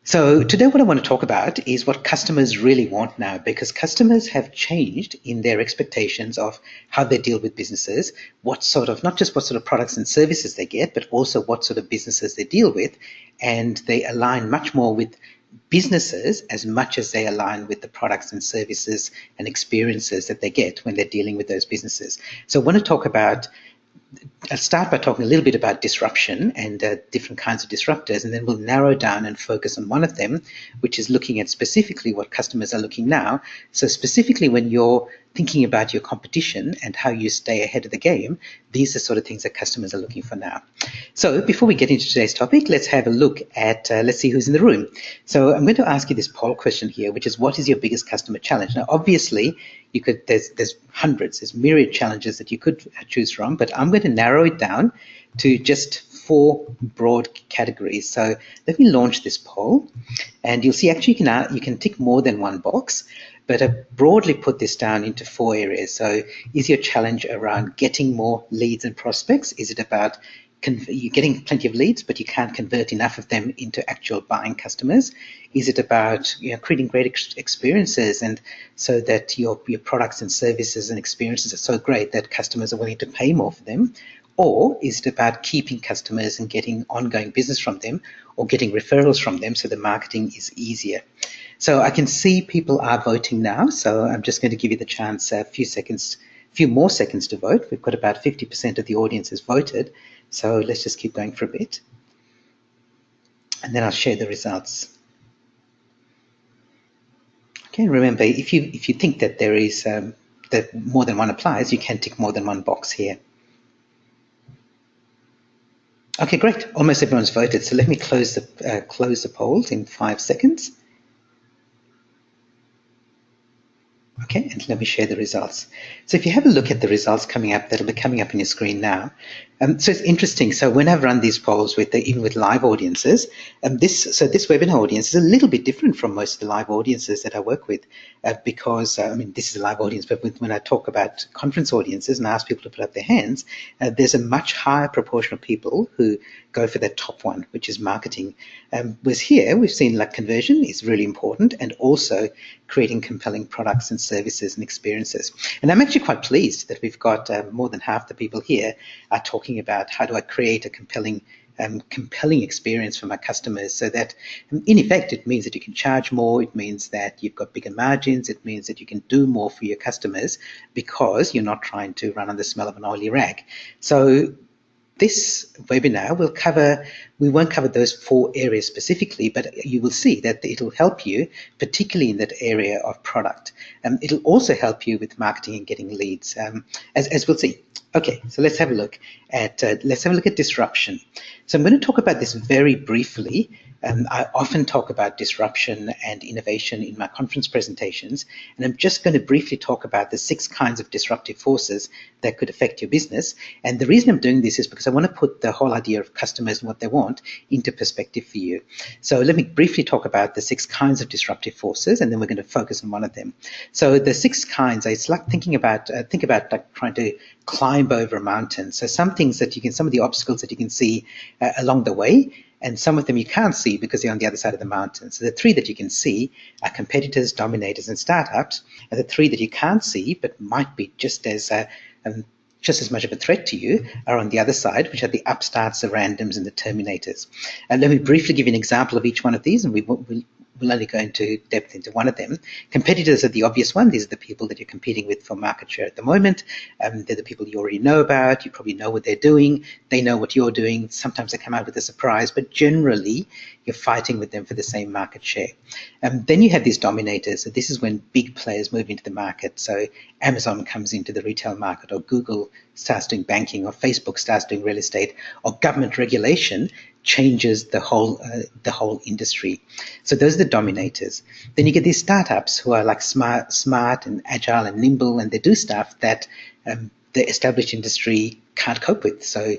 So today what I want to talk about is what customers really want now, because customers have changed in their expectations of how they deal with businesses, what sort of, not just what sort of products and services they get, but also what sort of businesses they deal with. And they align much more with businesses as much as they align with the products and services and experiences that they get when they're dealing with those businesses. So I want to talk about I'll start by talking a little bit about disruption and different kinds of disruptors, and then we'll narrow down and focus on one of them, which is looking at specifically what customers are looking now. So specifically when you're thinking about your competition and how you stay ahead of the game, these are sort of things that customers are looking for now. So before we get into today's topic, let's have a look at, let's see who's in the room. So I'm going to ask you this poll question here, which is, what is your biggest customer challenge? Now, obviously, there's hundreds, there's myriad challenges that you could choose from, but I'm going to narrow it down to just 4 broad categories. So let me launch this poll, and you'll see actually you can tick more than one box, but I broadly put this down into 4 areas. So is your challenge around getting more leads and prospects? Is it about you're getting plenty of leads, but you can't convert enough of them into actual buying customers? Is it about creating great experiences, and so that your products and services and experiences are so great that customers are willing to pay more for them? Or is it about keeping customers and getting ongoing business from them, or getting referrals from them so the marketing is easier? So I can see people are voting now, so I'm just going to give you the chance a few more seconds to vote. We've got about 50% of the audience has voted, so let's just keep going for a bit, and then I'll share the results. Okay, remember, if you think that there is that more than one applies, you can tick more than one box here. Okay, great. Almost everyone's voted. So let me close the polls in 5 seconds. Okay, and let me share the results. So if you have a look at the results coming up, that'll be coming up on your screen now. So it's interesting. So when I've run these polls even with live audiences, this webinar audience is a little bit different from most of the live audiences that I work with, because this is a live audience, but when I talk about conference audiences and ask people to put up their hands, there's a much higher proportion of people who go for that top one, which is marketing. Whereas here we've seen like conversion is really important, and also creating compelling products and services and experiences. And I'm actually quite pleased that we've got more than half the people here are talking about how do I create a compelling experience for my customers, so that in effect it means that you can charge more, it means that you've got bigger margins, it means that you can do more for your customers because you're not trying to run on the smell of an oily rag. So this webinar we won't cover those 4 areas specifically, but you will see that it'll help you, particularly in that area of product. It'll also help you with marketing and getting leads, as we'll see. Okay, so let's have a look at disruption. So I'm going to talk about this very briefly. I often talk about disruption and innovation in my conference presentations, and I'm just going to briefly talk about the 6 kinds of disruptive forces that could affect your business. And the reason I'm doing this is because I want to put the whole idea of customers and what they want into perspective for you. So let me briefly talk about the 6 kinds of disruptive forces, and then we're going to focus on one of them. So the 6 kinds, it's like think about like trying to climb over a mountain. So some of the obstacles that you can see along the way, and some of them you can't see because they're on the other side of the mountain. So the 3 that you can see are competitors, dominators, and startups. And the 3 that you can't see but might be just as much of a threat to you are on the other side, which are the upstarts, the randoms, and the terminators. And let me briefly give you an example of each one of these, and we'll only go into depth into one of them. Competitors are the obvious one. These are the people that you're competing with for market share at the moment. They're the people you already know about. You probably know what they're doing. They know what you're doing. Sometimes they come out with a surprise, but generally you're fighting with them for the same market share. Then you have these dominators. So this is when big players move into the market. So Amazon comes into the retail market, or Google starts doing banking, or Facebook starts doing real estate, or government regulation changes the whole industry. So those are the dominators. Then you get these startups who are like smart and agile and nimble, and they do stuff that the established industry can't cope with. So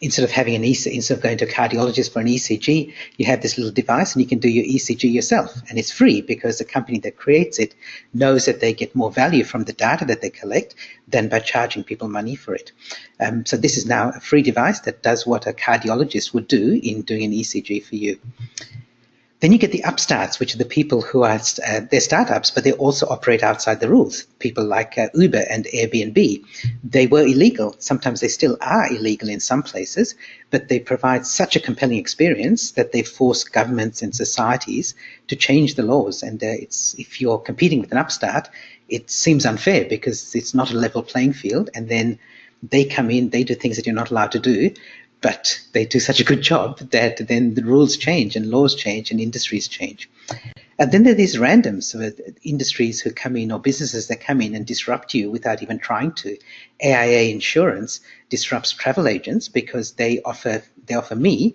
instead of going to a cardiologist for an ECG, you have this little device and you can do your ECG yourself, and it's free because the company that creates it knows that they get more value from the data that they collect than by charging people money for it. So this is now a free device that does what a cardiologist would do in doing an ECG for you. Then you get the upstarts, which are the people who are they're startups, but they also operate outside the rules. People like Uber and Airbnb. They were illegal. Sometimes they still are illegal in some places, but they provide such a compelling experience that they force governments and societies to change the laws. And if you're competing with an upstart, it seems unfair because it's not a level playing field. And then they come in, they do things that you're not allowed to do, but they do such a good job that then the rules change and laws change and industries change. And then there are these randoms, industries who come in or businesses that come in and disrupt you without even trying to. AIA Insurance disrupts travel agents because they offer me,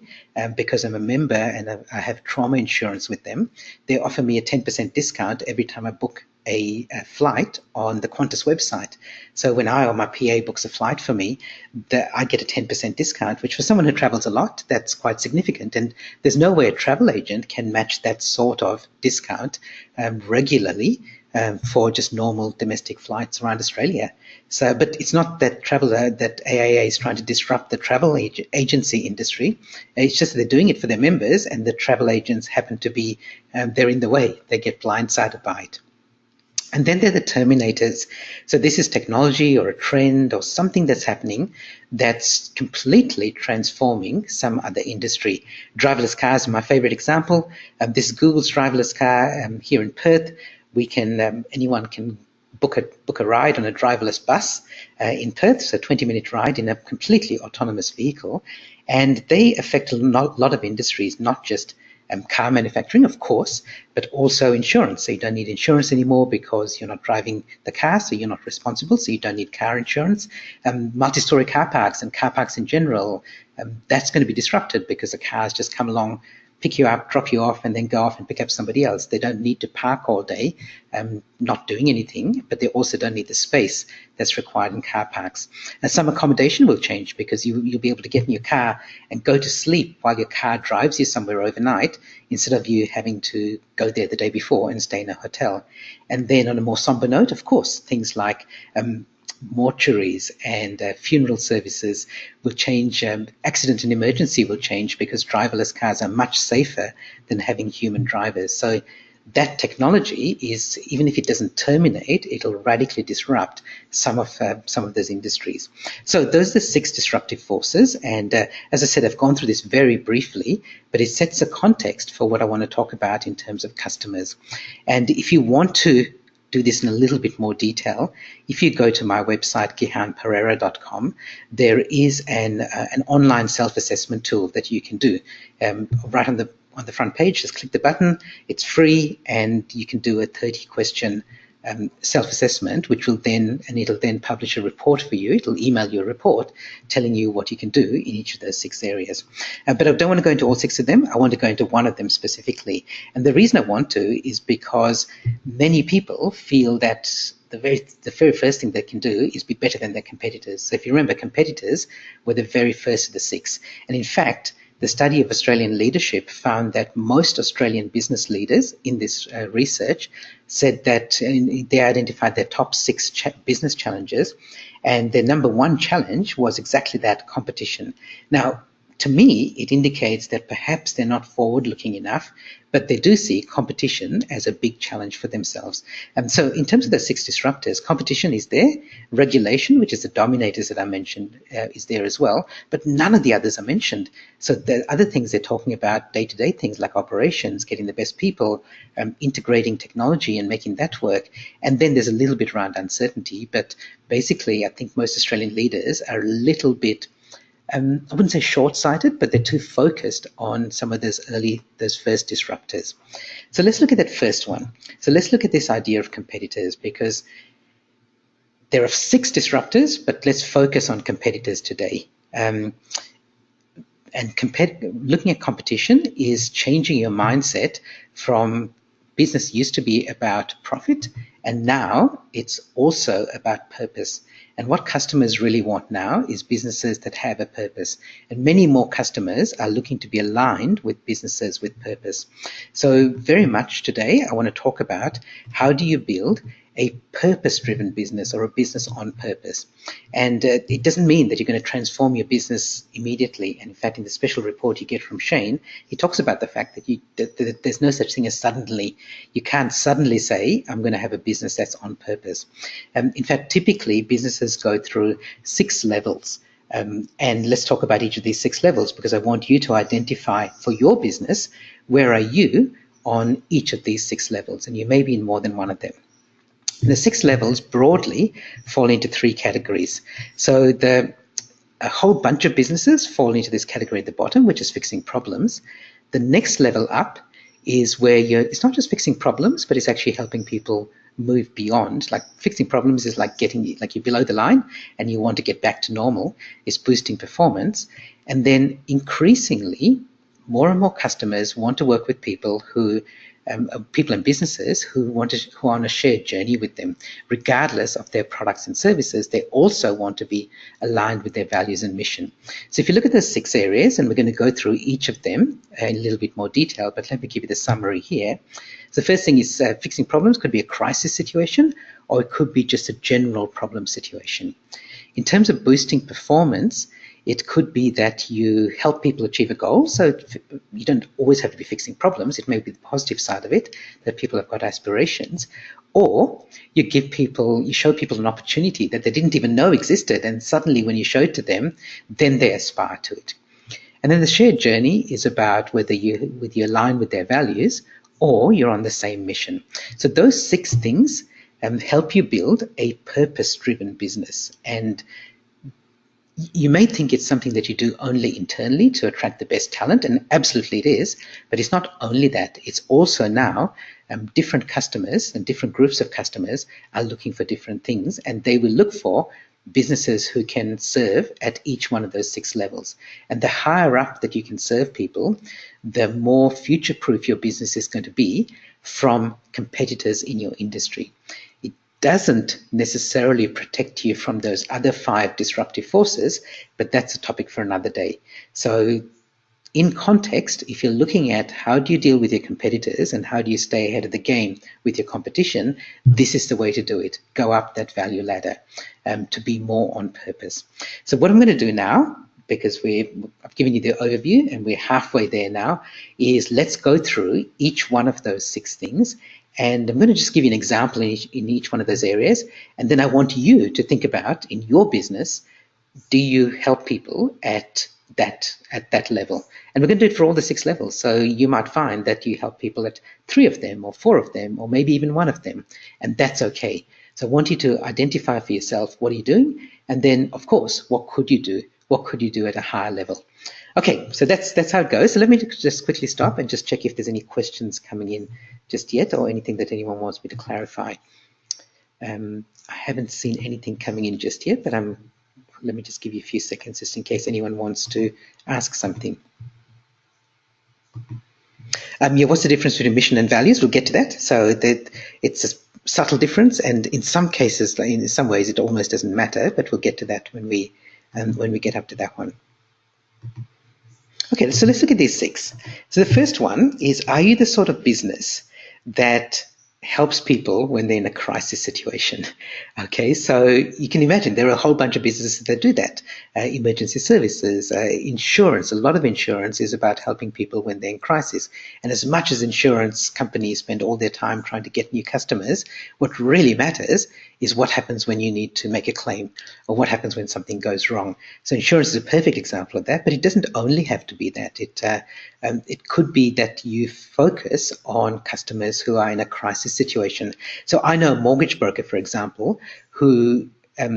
because I'm a member and I have trauma insurance with them, they offer me a 10% discount every time I book a flight on the Qantas website. So when I or my PA books a flight for me, I get a 10% discount, which for someone who travels a lot, that's quite significant. And there's no way a travel agent can match that sort of discount regularly for just normal domestic flights around Australia. So, but it's not that that AIA is trying to disrupt the travel agency industry. It's just that they're doing it for their members, and the travel agents happen to be they're in the way. They get blindsided by it. And then there are the Terminators. So this is technology or a trend or something that's happening that's completely transforming some other industry. Driverless cars are my favorite example. This is Google's driverless car here in Perth. Anyone can book a ride on a driverless bus in Perth, so a 20-minute ride in a completely autonomous vehicle. And they affect a lot of industries, not just car manufacturing, of course, but also insurance. So you don't need insurance anymore because you're not driving the car, so you're not responsible, so you don't need car insurance. Multi-story car parks and car parks in general, that's going to be disrupted because the cars just come along, pick you up, drop you off, and then go off and pick up somebody else. They don't need to park all day, not doing anything, but they also don't need the space that's required in car parks. And some accommodation will change because you'll be able to get in your car and go to sleep while your car drives you somewhere overnight instead of you having to go there the day before and stay in a hotel. And then on a more somber note, of course, things like mortuaries and funeral services will change. Accident and emergency will change because driverless cars are much safer than having human drivers. So that technology is, even if it doesn't terminate, it'll radically disrupt some of those industries. So those are the 6 disruptive forces. And as I said, I've gone through this very briefly, but it sets a context for what I want to talk about in terms of customers. And if you want to do this in a little bit more detail, if you go to my website, gihanperera.com, there is an online self-assessment tool that you can do. Right on the front page, just click the button. It's free, and you can do a 30-question self-assessment, it'll then publish a report for you. It'll email you a report telling you what you can do in each of those 6 areas. But I don't want to go into all 6 of them. I want to go into one of them specifically. And the reason I want to is because many people feel that the very first thing they can do is be better than their competitors. So if you remember, competitors were the very first of the 6. And in fact, the study of Australian leadership found that most Australian business leaders in this research said that they identified their top 6 business challenges, and their number 1 challenge was exactly that: competition. Now, to me, it indicates that perhaps they're not forward-looking enough, but they do see competition as a big challenge for themselves. And so in terms of the 6 disruptors, competition is there. Regulation, which is the Dominators that I mentioned, is there as well, but none of the others are mentioned. So the other things they're talking about, day-to-day things like operations, getting the best people, integrating technology and making that work. And then there's a little bit around uncertainty, but basically I think most Australian leaders are a little bit I wouldn't say short-sighted, but they're too focused on some of those first disruptors. So let's look at that first one. So let's look at this idea of competitors, because there are 6 disruptors, but let's focus on competitors today. Looking at competition is changing your mindset from business used to be about profit, and now it's also about purpose. And what customers really want now is businesses that have a purpose. And many more customers are looking to be aligned with businesses with purpose. So very much today, I want to talk about how do you build a purpose-driven business or a business on purpose. And it doesn't mean that you're going to transform your business immediately. And in fact, in the special report you get from Shane, he talks about the fact that there's no such thing as suddenly. You can't suddenly say, I'm going to have a business that's on purpose. In fact, typically businesses go through 6 levels. And let's talk about each of these 6 levels, because I want you to identify for your business, where are you on each of these 6 levels? And you may be in more than one of them. The 6 levels broadly fall into 3 categories. So a whole bunch of businesses fall into this category at the bottom, which is fixing problems. The next level up is where it's not just fixing problems, but it's actually helping people move beyond. Like fixing problems is like you're below the line and you want to get back to normal. It's boosting performance. And then increasingly, more and more customers want to work with people and businesses who are on a shared journey with them. Regardless of their products and services, they also want to be aligned with their values and mission. So if you look at those 6 areas, and we're going to go through each of them in a little bit more detail, but let me give you the summary here. So the first thing is fixing problems could be a crisis situation, or it could be just a general problem situation. In terms of boosting performance, it could be that you help people achieve a goal. So you don't always have to be fixing problems. It may be the positive side of it, that people have got aspirations. Or you show people an opportunity that they didn't even know existed, and suddenly when you show it to them, then they aspire to it. And then the shared journey is about whether you align with their values or you're on the same mission. So those 6 things help you build a purpose-driven business. And you may think it's something that you do only internally to attract the best talent, and absolutely it is, but it's not only that. It's also now different customers and different groups of customers are looking for different things, and they will look for businesses who can serve at each one of those 6 levels. And the higher up that you can serve people, the more future-proof your business is going to be from competitors in your industry. It doesn't necessarily protect you from those other 5 disruptive forces, but that's a topic for another day. So in context, if you're looking at how do you deal with your competitors and how do you stay ahead of the game with your competition, this is the way to do it. Go up that value ladder to be more on purpose. So what I'm going to do now, because I've given you the overview and we're halfway there now, is let's go through each one of those 6 things. And I'm going to just give you an example in each one of those areas. And then I want you to think about, in your business, do you help people at that level? And we're going to do it for all the 6 levels. So you might find that you help people at 3 of them or 4 of them, or maybe even 1 of them. And that's okay. So I want you to identify for yourself, what are you doing? And then, of course, what could you do? What could you do at a higher level? Okay, so that's how it goes. So let me just quickly stop and just check if there's any questions coming in just yet, or anything that anyone wants me to clarify. I haven't seen anything coming in just yet, but let me just give you a few seconds just in case anyone wants to ask something. Yeah, what's the difference between mission and values? We'll get to that. So it's a subtle difference, and in some cases, in some ways, it almost doesn't matter. But we'll get to that when we get up to that one. Okay, so let's look at these 6. So the first one is: are you the sort of business that helps people when they're in a crisis situation? Okay, so you can imagine there are a whole bunch of businesses that do that. Emergency services, insurance. A lot of insurance is about helping people when they're in crisis. And as much as insurance companies spend all their time trying to get new customers, what really matters is what happens when you need to make a claim, or what happens when something goes wrong. So insurance is a perfect example of that, but it doesn't only have to be that. It could be that you focus on customers who are in a crisis situation. So I know a mortgage broker, for example, who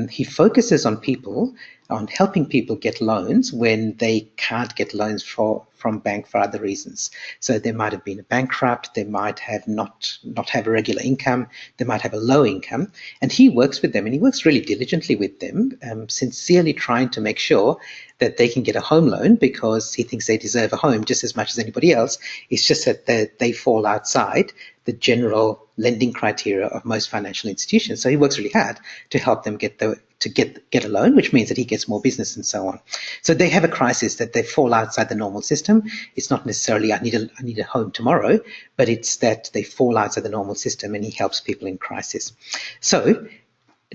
he focuses on helping people get loans when they can't get loans from bank for other reasons. So they might have been bankrupt, they might have not have a regular income, they might have a low income, and he works with them, and he works really diligently with them, sincerely trying to make sure that they can get a home loan, because he thinks they deserve a home just as much as anybody else. It's just that they fall outside the general lending criteria of most financial institutions. So he works really hard to help them get to get a loan, which means that he gets more business and so on. So they have a crisis that they fall outside the normal system. It's not necessarily I need a home tomorrow, but it's that they fall outside the normal system, and he helps people in crisis. So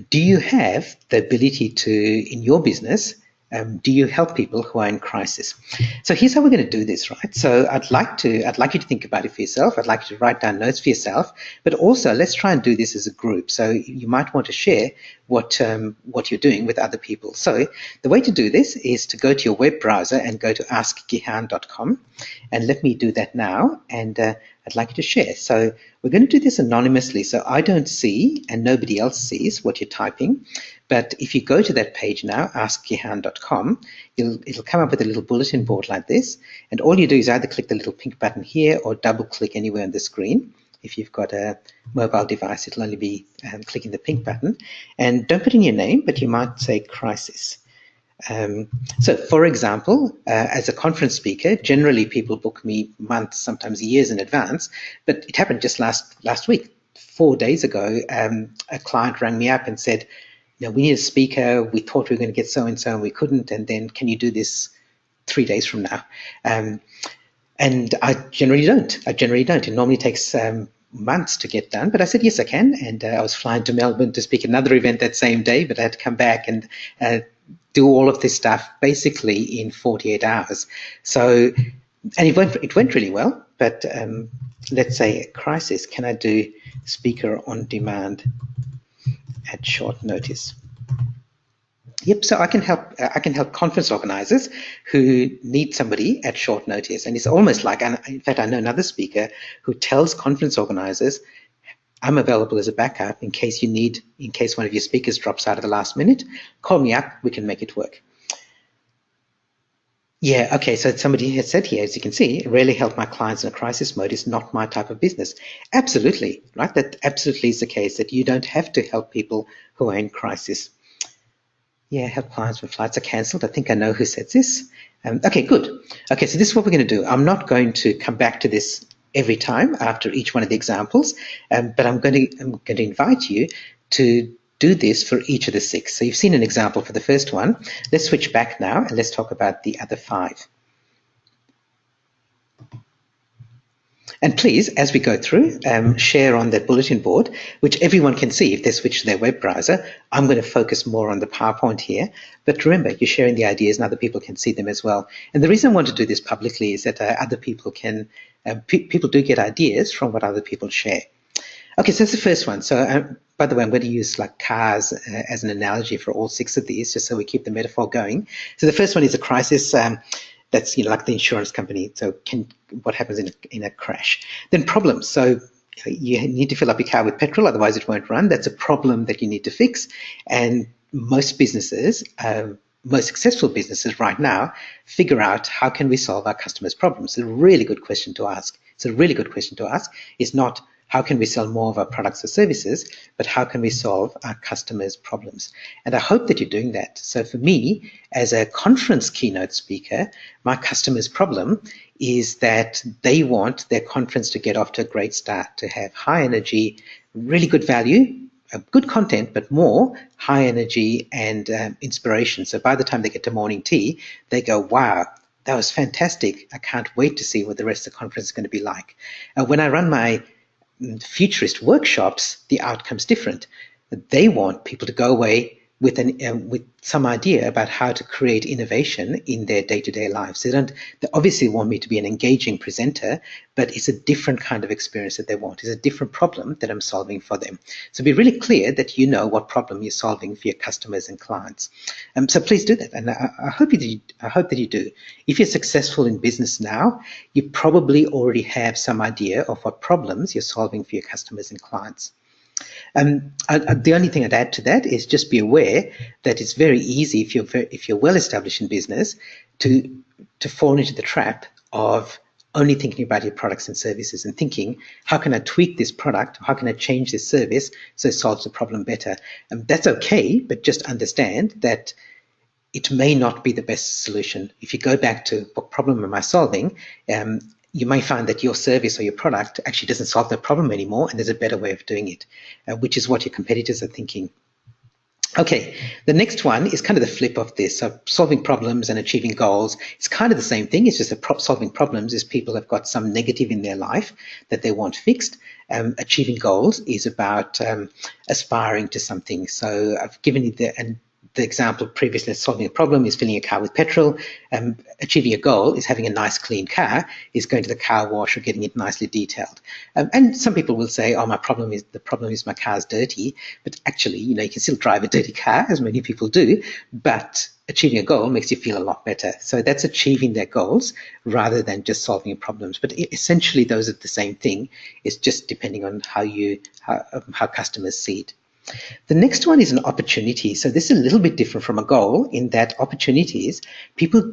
do you have the ability to, in your business, do you help people who are in crisis? So here's how we're going to do this, right? So I'd like you to think about it for yourself. I'd like you to write down notes for yourself, but also let's try and do this as a group. So you might want to share what you're doing with other people. So the way to do this is to go to your web browser and go to askgihan.com, and let me do that now. And I'd like you to share. So we're going to do this anonymously, so I don't see and nobody else sees what you're typing. But if you go to that page now, askgihan.com, it'll come up with a little bulletin board like this. And all you do is either click the little pink button here or double click anywhere on the screen. If you've got a mobile device, it'll only be clicking the pink button. And don't put in your name, but you might say crisis. So, for example, as a conference speaker, generally people book me months, sometimes years in advance, but it happened just last week. 4 days ago, a client rang me up and said, we need a speaker. We thought we were going to get so-and-so and we couldn't, and then can you do this 3 days from now? And I generally don't. It normally takes months to get done, but I said, yes, I can. And I was flying to Melbourne to speak at another event that same day, but I had to come back and do all of this stuff basically in 48 hours. So, and it went really well, but let's say a crisis, can I do speaker on demand at short notice? Yep, so I can help conference organizers who need somebody at short notice. And it's almost like, in fact, I know another speaker who tells conference organizers, I'm available as a backup in case one of your speakers drops out at the last minute. Call me up, we can make it work. Yeah, okay, so somebody has said here, as you can see, rarely help my clients in a crisis mode is not my type of business. Absolutely, right? That absolutely is the case, that you don't have to help people who are in crisis. Yeah, help clients when flights are cancelled. I think I know who said this. Okay, good. Okay, so this is what we're going to do. I'm not going to come back to this every time after each one of the examples, but I'm going to invite you to do this for each of the 6. So you've seen an example for the first one. Let's switch back now and let's talk about the other 5. And please, as we go through, share on that bulletin board, which everyone can see if they switch to their web browser. I'm going to focus more on the PowerPoint here. But remember, you're sharing the ideas and other people can see them as well. And the reason I want to do this publicly is that other people can, people do get ideas from what other people share. Okay, so that's the first one. So by the way, I'm going to use like cars as an analogy for all 6 of these, just so we keep the metaphor going. So the first one is a crisis. That's like the insurance company. So what happens in a crash? Then problems. So you need to fill up your car with petrol, otherwise it won't run. That's a problem that you need to fix. And most businesses, most successful businesses right now, figure out how can we solve our customers' problems. It's a really good question to ask. It's not how can we sell more of our products or services, but how can we solve our customers' problems? And I hope that you're doing that. So for me, as a conference keynote speaker, my customer's problem is that they want their conference to get off to a great start, to have high energy, really good value, good content, but more high energy and inspiration. So by the time they get to morning tea, they go, wow, that was fantastic. I can't wait to see what the rest of the conference is going to be like. When I run my futurist workshops, the outcome's different. They want people to go away with some idea about how to create innovation in their day-to-day lives. They obviously want me to be an engaging presenter, but it's a different kind of experience that they want. It's a different problem that I'm solving for them. So be really clear that you know what problem you're solving for your customers and clients. So please do that, and I hope that you do. If you're successful in business now, you probably already have some idea of what problems you're solving for your customers and clients. The only thing I'd add to that is just be aware that it's very easy if you're well established in business to fall into the trap of only thinking about your products and services and thinking, how can I tweak this product? How can I change this service so it solves the problem better? That's okay, but just understand that it may not be the best solution. If you go back to what problem am I solving, you may find that your service or your product actually doesn't solve the problem anymore, and there's a better way of doing it, which is what your competitors are thinking. Okay, the next one is kind of the flip of this. So solving problems and achieving goals, it's kind of the same thing. It's just that solving problems is people have got some negative in their life that they want fixed. Achieving goals is about aspiring to something. So I've given you the example previously. Solving a problem is filling a car with petrol. Achieving a goal is having a nice clean car, is going to the car wash or getting it nicely detailed. And some people will say, oh, the problem is my car's dirty. But actually, you can still drive a dirty car, as many people do, but achieving a goal makes you feel a lot better. So that's achieving their goals rather than just solving problems. But essentially, those are the same thing. It's just depending on how customers see it. The next one is an opportunity. So this is a little bit different from a goal in that opportunities, people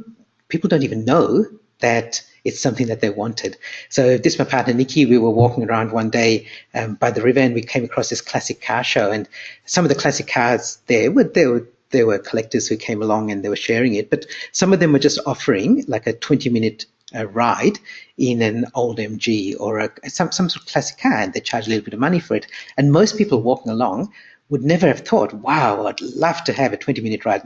don't even know that it's something that they wanted. So this, my partner Nikki, we were walking around one day by the river, and we came across this classic car show, and some of the classic cars there were collectors who came along and they were sharing it, but some of them were just offering like a 20-minute ride in an old MG or some sort of classic car, and they charge a little bit of money for it. And most people walking along would never have thought, wow, I'd love to have a 20-minute ride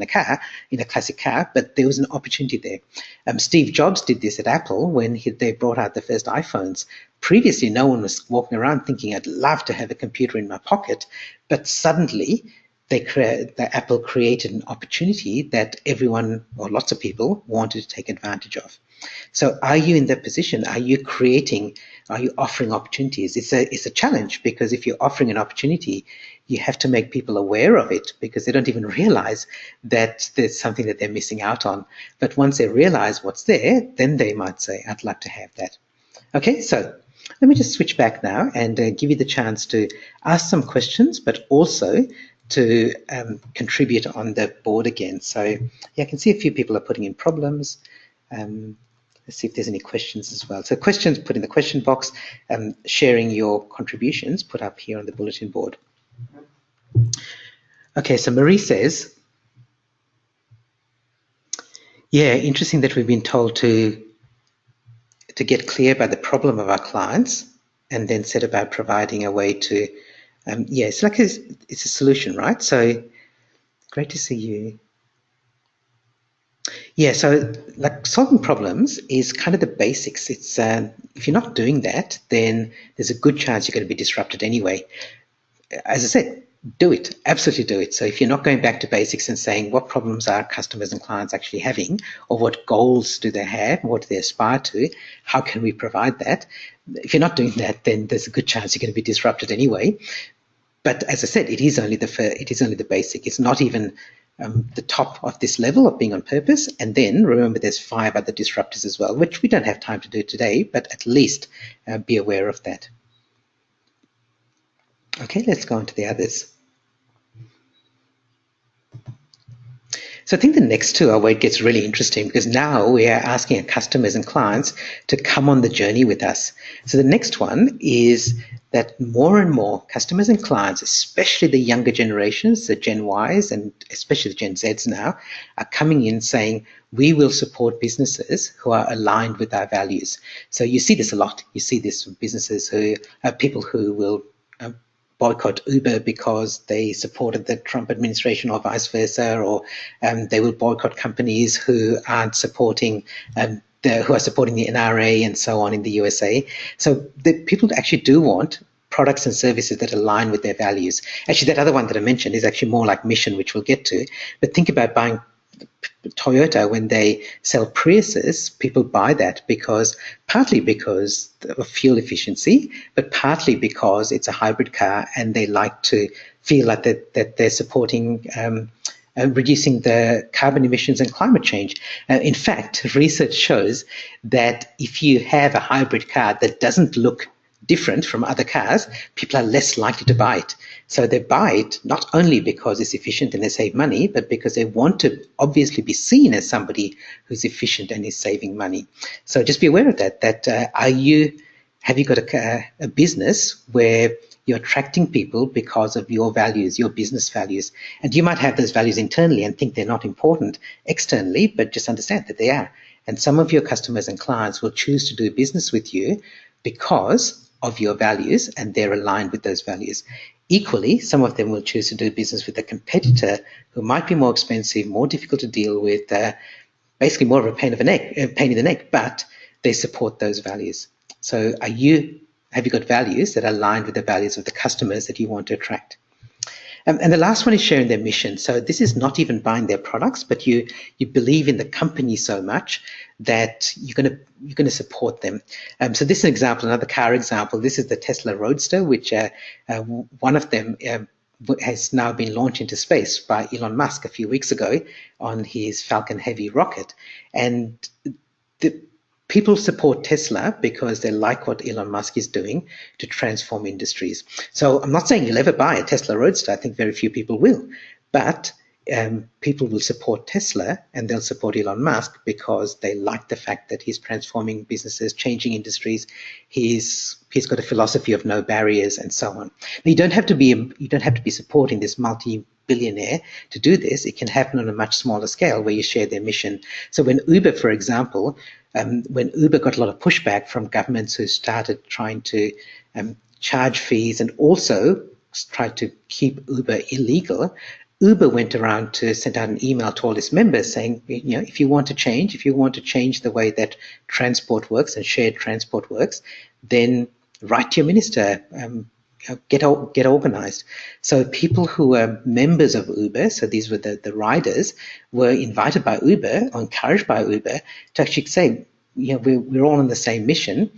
in a classic car, but there was an opportunity there. Steve Jobs did this at Apple when they brought out the first iPhones. Previously, no one was walking around thinking, I'd love to have a computer in my pocket, but suddenly Apple created an opportunity that everyone, or lots of people, wanted to take advantage of. So are you in that position? Are you offering opportunities? It's a challenge, because if you're offering an opportunity, you have to make people aware of it, because they don't even realize that there's something that they're missing out on. But once they realize what's there, then they might say, I'd like to have that. Okay, so let me just switch back now and give you the chance to ask some questions, but also to contribute on the board again. So yeah, I can see a few people are putting in problems. Let's see if there's any questions as well. So questions, put in the question box. Sharing your contributions, put up here on the bulletin board. Okay, so Marie says, yeah, interesting that we've been told to get clear about the problem of our clients and then set about providing a way to, yeah, it's like it's a solution, right? So great to see you. Yeah, so like solving problems is kind of the basics. It's if you're not doing that, then there's a good chance you're going to be disrupted anyway. As I said, do it. Absolutely do it. So if you're not going back to basics and saying what problems are customers and clients actually having, or what goals do they have, what do they aspire to, how can we provide that? If you're not doing that, then there's a good chance you're going to be disrupted anyway. But as I said, it is only the basic. It's not even the top of this level of being on purpose. And then remember, there's 5 other disruptors as well, which we don't have time to do today, but at least be aware of that. Okay, let's go on to the others. So I think the next 2 are where it gets really interesting, because now we are asking our customers and clients to come on the journey with us. So the next one is that more and more customers and clients, especially the younger generations, the Gen Ys and especially the Gen Zs now, are coming in saying, we will support businesses who are aligned with our values. So you see this a lot. You see this from businesses people who will boycott Uber because they supported the Trump administration, or vice versa, or they will boycott companies who aren't supporting who are supporting the NRA and so on in the USA. So the people actually do want products and services that align with their values. Actually, that other one that I mentioned is actually more like mission, which we'll get to. But think about buying Toyota. When they sell Priuses, people buy that partly because of fuel efficiency, but partly because it's a hybrid car and they like to feel like that they're supporting reducing the carbon emissions and climate change. In fact, research shows that if you have a hybrid car that doesn't look different from other cars, people are less likely to buy it. So they buy it not only because it's efficient and they save money, but because they want to obviously be seen as somebody who's efficient and is saving money. So just be aware of that. Have you got a business where you're attracting people because of your values, your business values? And you might have those values internally and think they're not important externally, but just understand that they are. And some of your customers and clients will choose to do business with you because of your values, and they're aligned with those values. Equally, some of them will choose to do business with a competitor who might be more expensive, more difficult to deal with, basically more of a pain in the neck, but they support those values. So have you got values that are aligned with the values of the customers that you want to attract? And the last one is sharing their mission. So this is not even buying their products, but you believe in the company so much that you're going to support them. So this is an example, another car example. This is the Tesla Roadster, which one of them has now been launched into space by Elon Musk a few weeks ago on his Falcon Heavy rocket. And the people support Tesla because they like what Elon Musk is doing to transform industries. So I'm not saying you'll ever buy a Tesla Roadster. I think very few people will. But people will support Tesla and they'll support Elon Musk because they like the fact that he's transforming businesses, changing industries. He's got a philosophy of no barriers and so on. You don't have to be supporting this multi-billionaire to do this. It can happen on a much smaller scale where you share their mission. So when Uber, for example, when Uber got a lot of pushback from governments who started trying to charge fees and also tried to keep Uber illegal, Uber went around to send out an email to all its members saying, if you want to change the way that transport works and shared transport works, then write to your minister, get organized. So people who were members of Uber, so these were the riders, were invited by Uber or encouraged by Uber to actually say, we're all on the same mission,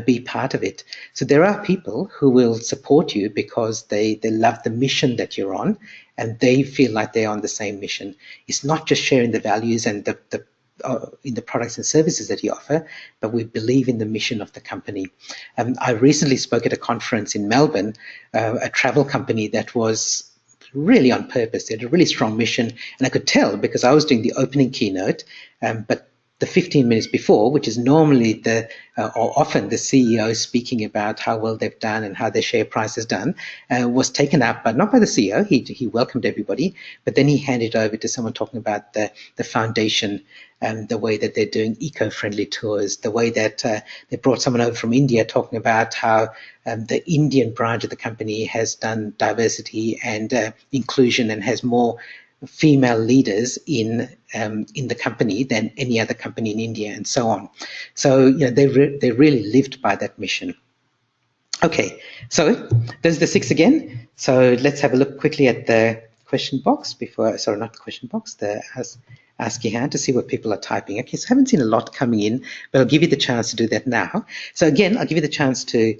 be part of it. So there are people who will support you because they love the mission that you're on and they feel like they're on the same mission. It's not just sharing the values and in the products and services that you offer, but we believe in the mission of the company. I recently spoke at a conference in Melbourne, a travel company that was really on purpose. They had a really strong mission, and I could tell because I was doing the opening keynote, but the 15 minutes before, which is normally or often the CEO speaking about how well they've done and how their share price has done, was taken up, but not by the CEO. He welcomed everybody, but then he handed over to someone talking about the foundation and the way that they're doing eco-friendly tours, the way that they brought someone over from India talking about how the Indian branch of the company has done diversity and inclusion and has more female leaders in the company than any other company in India, and so on. So they really lived by that mission. Okay, so there's the 6 again. So let's have a look quickly at the question box sorry, not the question box, the ask your hand to see what people are typing. Okay, so I haven't seen a lot coming in, but I'll give you the chance to do that now. So again, I'll give you the chance to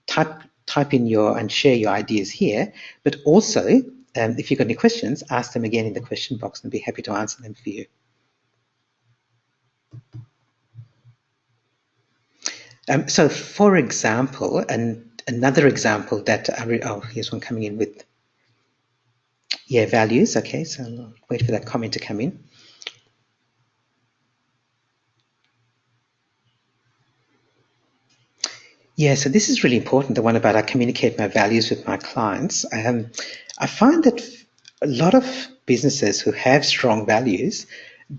type in and share your ideas here, but also if you've got any questions, ask them again in the question box and I'll be happy to answer them for you. So for example, another example that here's one coming in with values. Okay, so I'll wait for that comment to come in. Yeah, so this is really important, the one about I communicate my values with my clients. I find that a lot of businesses who have strong values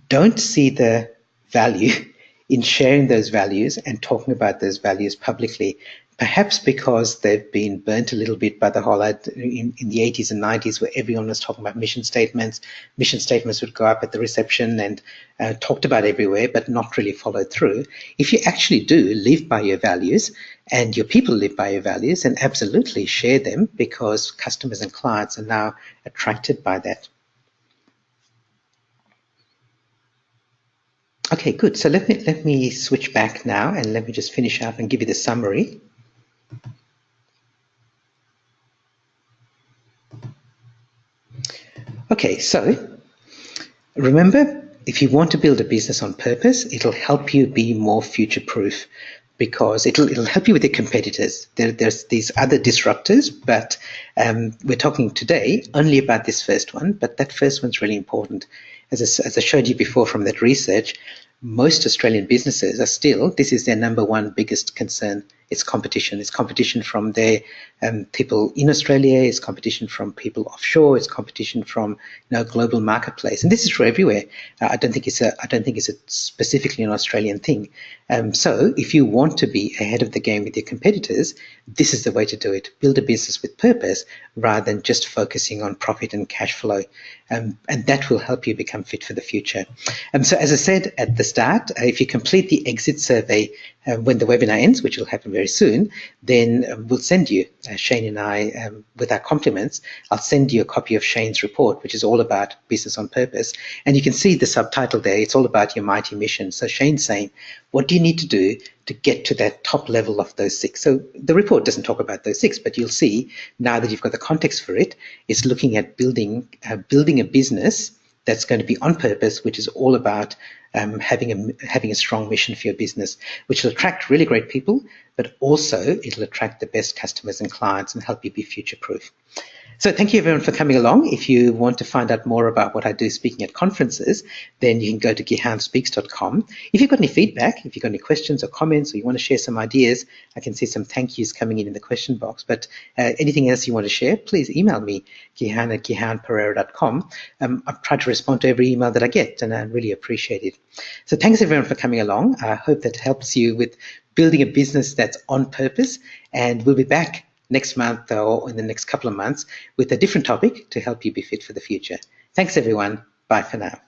don't see the value in sharing those values and talking about those values publicly, perhaps because they've been burnt a little bit by the whole in the 80s and 90s where everyone was talking about mission statements. Mission statements would go up at the reception and talked about everywhere, but not really followed through. If you actually do live by your values and your people live by your values, then absolutely share them because customers and clients are now attracted by that. Okay, good. So let me switch back now and let me just finish up and give you the summary. Okay, so remember, if you want to build a business on purpose, it'll help you be more future-proof because it'll help you with your competitors. There's these other disruptors, but we're talking today only about this first one, but that first one's really important. As I showed you before from that research, most Australian businesses are still, this is their number one biggest concern. It's competition. It's competition from their people in Australia. It's competition from people offshore. It's competition from global marketplace. And this is true everywhere. I don't think it's a specifically an Australian thing. So if you want to be ahead of the game with your competitors, this is the way to do it. Build a business with purpose rather than just focusing on profit and cash flow. And that will help you become fit for the future. So as I said at the start, if you complete the exit survey when the webinar ends, which will happen very soon, then we'll send you, Shane and I, with our compliments, I'll send you a copy of Shane's report, which is all about business on purpose. And you can see the subtitle there. It's all about your mighty mission. So Shane's saying, what do you need to do to get to that top level of those 6? So the report doesn't talk about those 6, but you'll see now that you've got the context for it, it's looking at building a business that's going to be on purpose, which is all about having a strong mission for your business, which will attract really great people, but also it'll attract the best customers and clients and help you be future-proof. So thank you everyone for coming along. If you want to find out more about what I do speaking at conferences, then you can go to gihanspeaks.com. If you've got any feedback, if you've got any questions or comments, or you want to share some ideas, I can see some thank yous coming in the question box. But anything else you want to share, please email me, gihan@gihanpereira.com. I've tried to respond to every email that I get, and I really appreciate it. So thanks everyone for coming along. I hope that helps you with building a business that's on purpose, and we'll be back next month or in the next couple of months with a different topic to help you be fit for the future. Thanks, everyone. Bye for now.